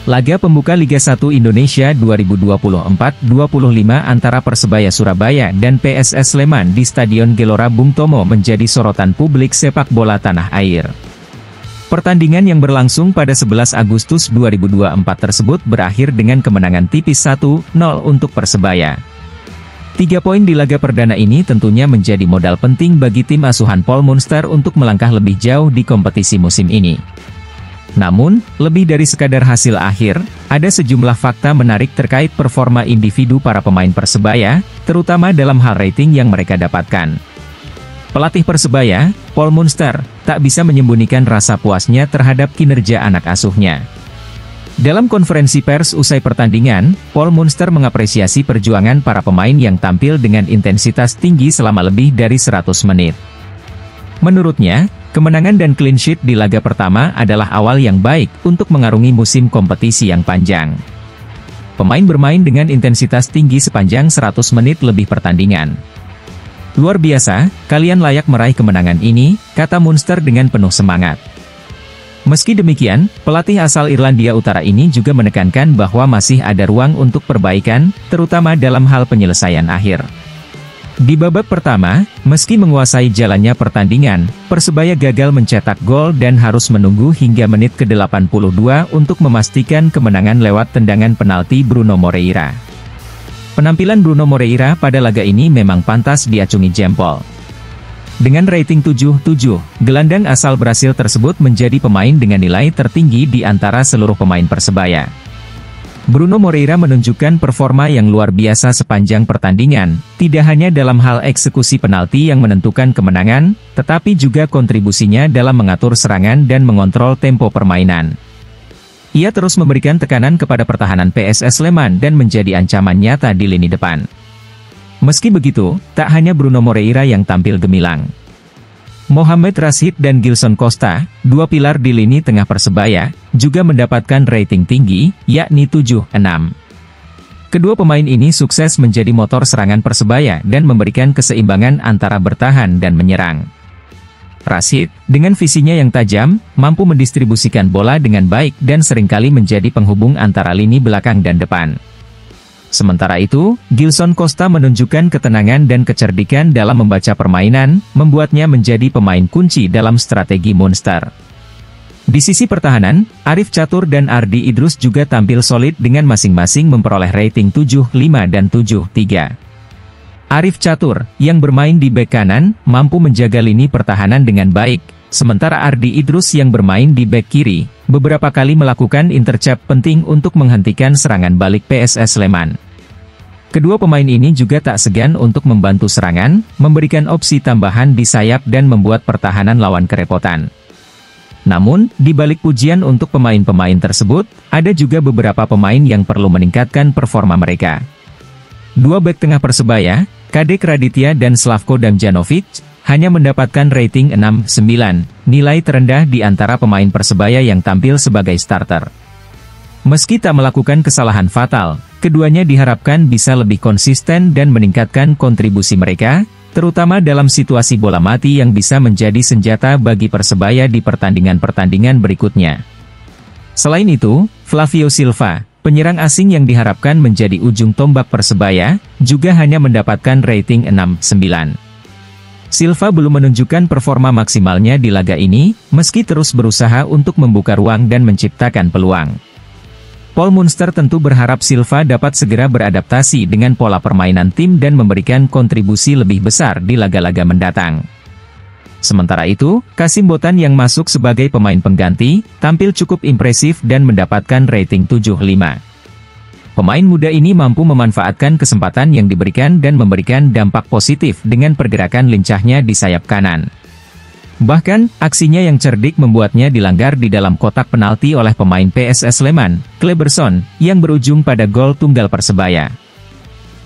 Laga pembuka Liga 1 Indonesia 2024-25 antara Persebaya Surabaya dan PSS Sleman di Stadion Gelora Bung Tomo menjadi sorotan publik sepak bola tanah air. Pertandingan yang berlangsung pada 11 Agustus 2024 tersebut berakhir dengan kemenangan tipis 1-0 untuk Persebaya. 3 poin di laga perdana ini tentunya menjadi modal penting bagi tim asuhan Paul Munster untuk melangkah lebih jauh di kompetisi musim ini. Namun, lebih dari sekadar hasil akhir, ada sejumlah fakta menarik terkait performa individu para pemain Persebaya, terutama dalam hal rating yang mereka dapatkan. Pelatih Persebaya, Paul Munster, tak bisa menyembunyikan rasa puasnya terhadap kinerja anak asuhnya. Dalam konferensi pers usai pertandingan, Paul Munster mengapresiasi perjuangan para pemain yang tampil dengan intensitas tinggi selama lebih dari 100 menit. Menurutnya, kemenangan dan clean sheet di laga pertama adalah awal yang baik untuk mengarungi musim kompetisi yang panjang. Pemain bermain dengan intensitas tinggi sepanjang 100 menit lebih pertandingan. Luar biasa, kalian layak meraih kemenangan ini, kata Munster dengan penuh semangat. Meski demikian, pelatih asal Irlandia Utara ini juga menekankan bahwa masih ada ruang untuk perbaikan, terutama dalam hal penyelesaian akhir. Di babak pertama, meski menguasai jalannya pertandingan, Persebaya gagal mencetak gol dan harus menunggu hingga menit ke-82 untuk memastikan kemenangan lewat tendangan penalti Bruno Moreira. Penampilan Bruno Moreira pada laga ini memang pantas diacungi jempol. Dengan rating 7,7, gelandang asal Brasil tersebut menjadi pemain dengan nilai tertinggi di antara seluruh pemain Persebaya. Bruno Moreira menunjukkan performa yang luar biasa sepanjang pertandingan, tidak hanya dalam hal eksekusi penalti yang menentukan kemenangan, tetapi juga kontribusinya dalam mengatur serangan dan mengontrol tempo permainan. Ia terus memberikan tekanan kepada pertahanan PSS Sleman dan menjadi ancaman nyata di lini depan. Meski begitu, tak hanya Bruno Moreira yang tampil gemilang. Mohamed Rashid dan Gilson Costa, dua pilar di lini tengah Persebaya, juga mendapatkan rating tinggi, yakni 7,6. Kedua pemain ini sukses menjadi motor serangan Persebaya dan memberikan keseimbangan antara bertahan dan menyerang. Rashid, dengan visinya yang tajam, mampu mendistribusikan bola dengan baik dan seringkali menjadi penghubung antara lini belakang dan depan. Sementara itu, Gilson Costa menunjukkan ketenangan dan kecerdikan dalam membaca permainan, membuatnya menjadi pemain kunci dalam strategi Munster. Di sisi pertahanan, Arif Catur dan Ardi Idrus juga tampil solid dengan masing-masing memperoleh rating 7,5 dan 7,3. Arif Catur, yang bermain di bek kanan, mampu menjaga lini pertahanan dengan baik, sementara Ardi Idrus yang bermain di bek kiri, beberapa kali melakukan intercept penting untuk menghentikan serangan balik PSS Sleman. Kedua pemain ini juga tak segan untuk membantu serangan, memberikan opsi tambahan di sayap dan membuat pertahanan lawan kerepotan. Namun, di balik pujian untuk pemain-pemain tersebut, ada juga beberapa pemain yang perlu meningkatkan performa mereka. Dua bek tengah Persebaya, Kadek Raditya dan Slavko Damjanovic, hanya mendapatkan rating 6,9, nilai terendah di antara pemain Persebaya yang tampil sebagai starter. Meski tak melakukan kesalahan fatal, keduanya diharapkan bisa lebih konsisten dan meningkatkan kontribusi mereka, terutama dalam situasi bola mati yang bisa menjadi senjata bagi Persebaya di pertandingan-pertandingan berikutnya. Selain itu, Flavio Silva, penyerang asing yang diharapkan menjadi ujung tombak Persebaya, juga hanya mendapatkan rating 6,9. Silva belum menunjukkan performa maksimalnya di laga ini, meski terus berusaha untuk membuka ruang dan menciptakan peluang. Paul Munster tentu berharap Silva dapat segera beradaptasi dengan pola permainan tim dan memberikan kontribusi lebih besar di laga-laga mendatang. Sementara itu, Kasim Botan yang masuk sebagai pemain pengganti, tampil cukup impresif dan mendapatkan rating 7,5. Pemain muda ini mampu memanfaatkan kesempatan yang diberikan dan memberikan dampak positif dengan pergerakan lincahnya di sayap kanan. Bahkan, aksinya yang cerdik membuatnya dilanggar di dalam kotak penalti oleh pemain PSS Sleman, Kleberson, yang berujung pada gol tunggal Persebaya.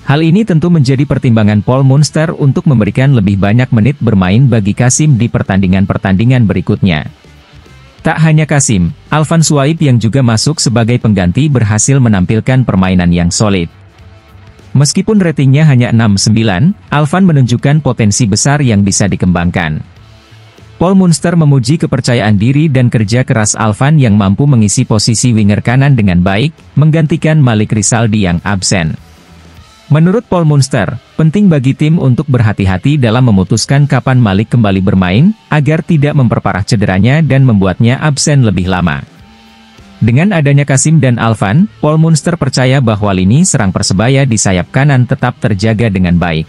Hal ini tentu menjadi pertimbangan Paul Munster untuk memberikan lebih banyak menit bermain bagi Kasim di pertandingan-pertandingan berikutnya. Tak hanya Kasim, Alvan Suaib yang juga masuk sebagai pengganti berhasil menampilkan permainan yang solid. Meskipun ratingnya hanya 6,9, Alvan menunjukkan potensi besar yang bisa dikembangkan. Paul Munster memuji kepercayaan diri dan kerja keras Alvan yang mampu mengisi posisi winger kanan dengan baik, menggantikan Malik Rizaldi yang absen. Menurut Paul Munster, penting bagi tim untuk berhati-hati dalam memutuskan kapan Malik kembali bermain, agar tidak memperparah cederanya dan membuatnya absen lebih lama. Dengan adanya Kasim dan Alvan, Paul Munster percaya bahwa lini serang Persebaya di sayap kanan tetap terjaga dengan baik.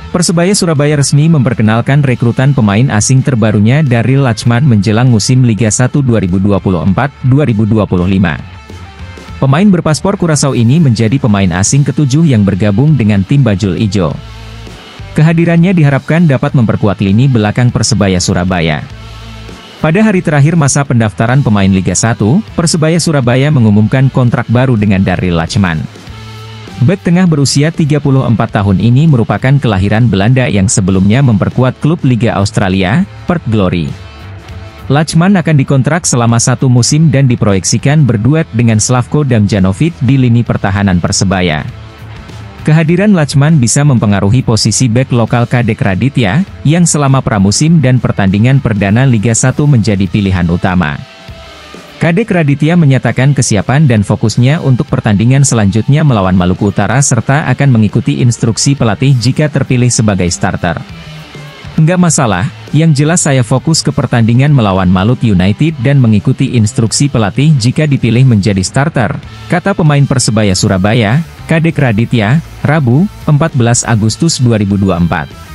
Persebaya Surabaya resmi memperkenalkan rekrutan pemain asing terbarunya Daryl Lachman menjelang musim Liga 1 2024-2025. Pemain berpaspor Kurasau ini menjadi pemain asing ketujuh yang bergabung dengan tim Bajul Ijo. Kehadirannya diharapkan dapat memperkuat lini belakang Persebaya Surabaya. Pada hari terakhir masa pendaftaran pemain Liga 1, Persebaya Surabaya mengumumkan kontrak baru dengan Daryl Lachman. Bek tengah berusia 34 tahun ini merupakan kelahiran Belanda yang sebelumnya memperkuat klub Liga Australia, Perth Glory. Lachman akan dikontrak selama 1 musim dan diproyeksikan berduet dengan Slavko Damjanovic di lini pertahanan Persebaya. Kehadiran Lachman bisa mempengaruhi posisi bek lokal Kadek Raditya, yang selama pramusim dan pertandingan perdana Liga 1 menjadi pilihan utama. Kadek Raditya menyatakan kesiapan dan fokusnya untuk pertandingan selanjutnya melawan Maluku Utara serta akan mengikuti instruksi pelatih jika terpilih sebagai starter. Enggak masalah, yang jelas saya fokus ke pertandingan melawan Malut United dan mengikuti instruksi pelatih jika dipilih menjadi starter, kata pemain Persebaya Surabaya, Kadek Raditya, Rabu, 14 Agustus 2024.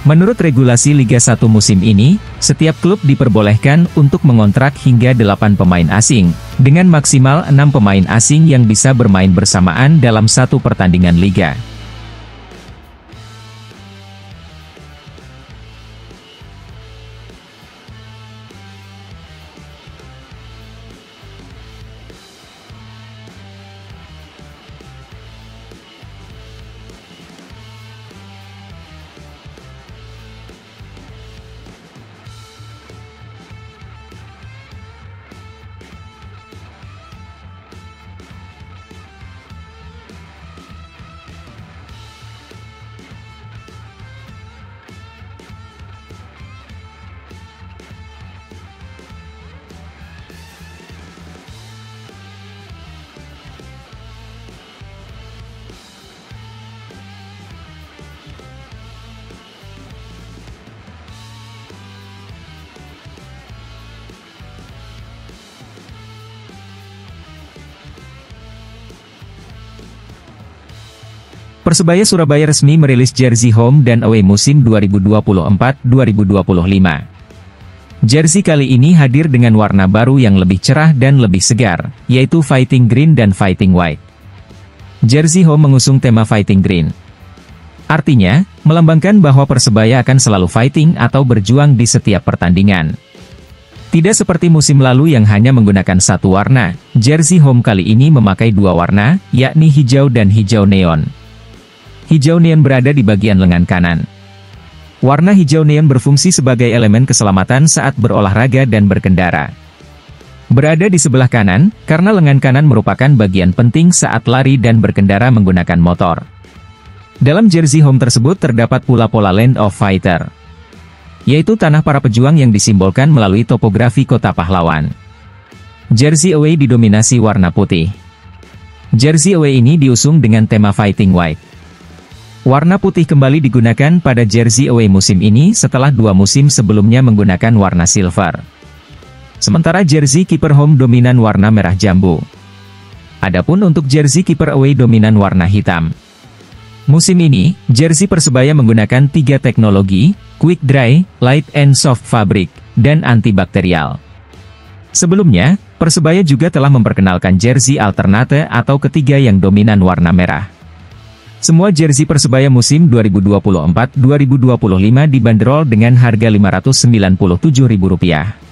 Menurut regulasi Liga 1 musim ini, setiap klub diperbolehkan untuk mengontrak hingga 8 pemain asing, dengan maksimal 6 pemain asing yang bisa bermain bersamaan dalam satu pertandingan liga. Persebaya Surabaya resmi merilis jersey home dan away musim 2024-2025. Jersey kali ini hadir dengan warna baru yang lebih cerah dan lebih segar, yaitu Fighting Green dan Fighting White. Jersey home mengusung tema Fighting Green. Artinya, melambangkan bahwa Persebaya akan selalu fighting atau berjuang di setiap pertandingan. Tidak seperti musim lalu yang hanya menggunakan satu warna, jersey home kali ini memakai dua warna, yakni hijau dan hijau neon. Hijau neon berada di bagian lengan kanan. Warna hijau neon berfungsi sebagai elemen keselamatan saat berolahraga dan berkendara. Berada di sebelah kanan, karena lengan kanan merupakan bagian penting saat lari dan berkendara menggunakan motor. Dalam jersey home tersebut terdapat pula pola Land of Fighter, yaitu tanah para pejuang yang disimbolkan melalui topografi kota pahlawan. Jersey away didominasi warna putih. Jersey away ini diusung dengan tema Fighting White. Warna putih kembali digunakan pada jersey away musim ini setelah 2 musim sebelumnya menggunakan warna silver. Sementara jersey kiper home dominan warna merah jambu. Adapun untuk jersey kiper away dominan warna hitam. Musim ini, jersey Persebaya menggunakan 3 teknologi, Quick Dry, Light and Soft Fabric. dan antibakterial. Sebelumnya, Persebaya juga telah memperkenalkan jersey alternate atau ketiga yang dominan warna merah. Semua jersey Persebaya musim 2024-2025 dibanderol dengan harga Rp597.000.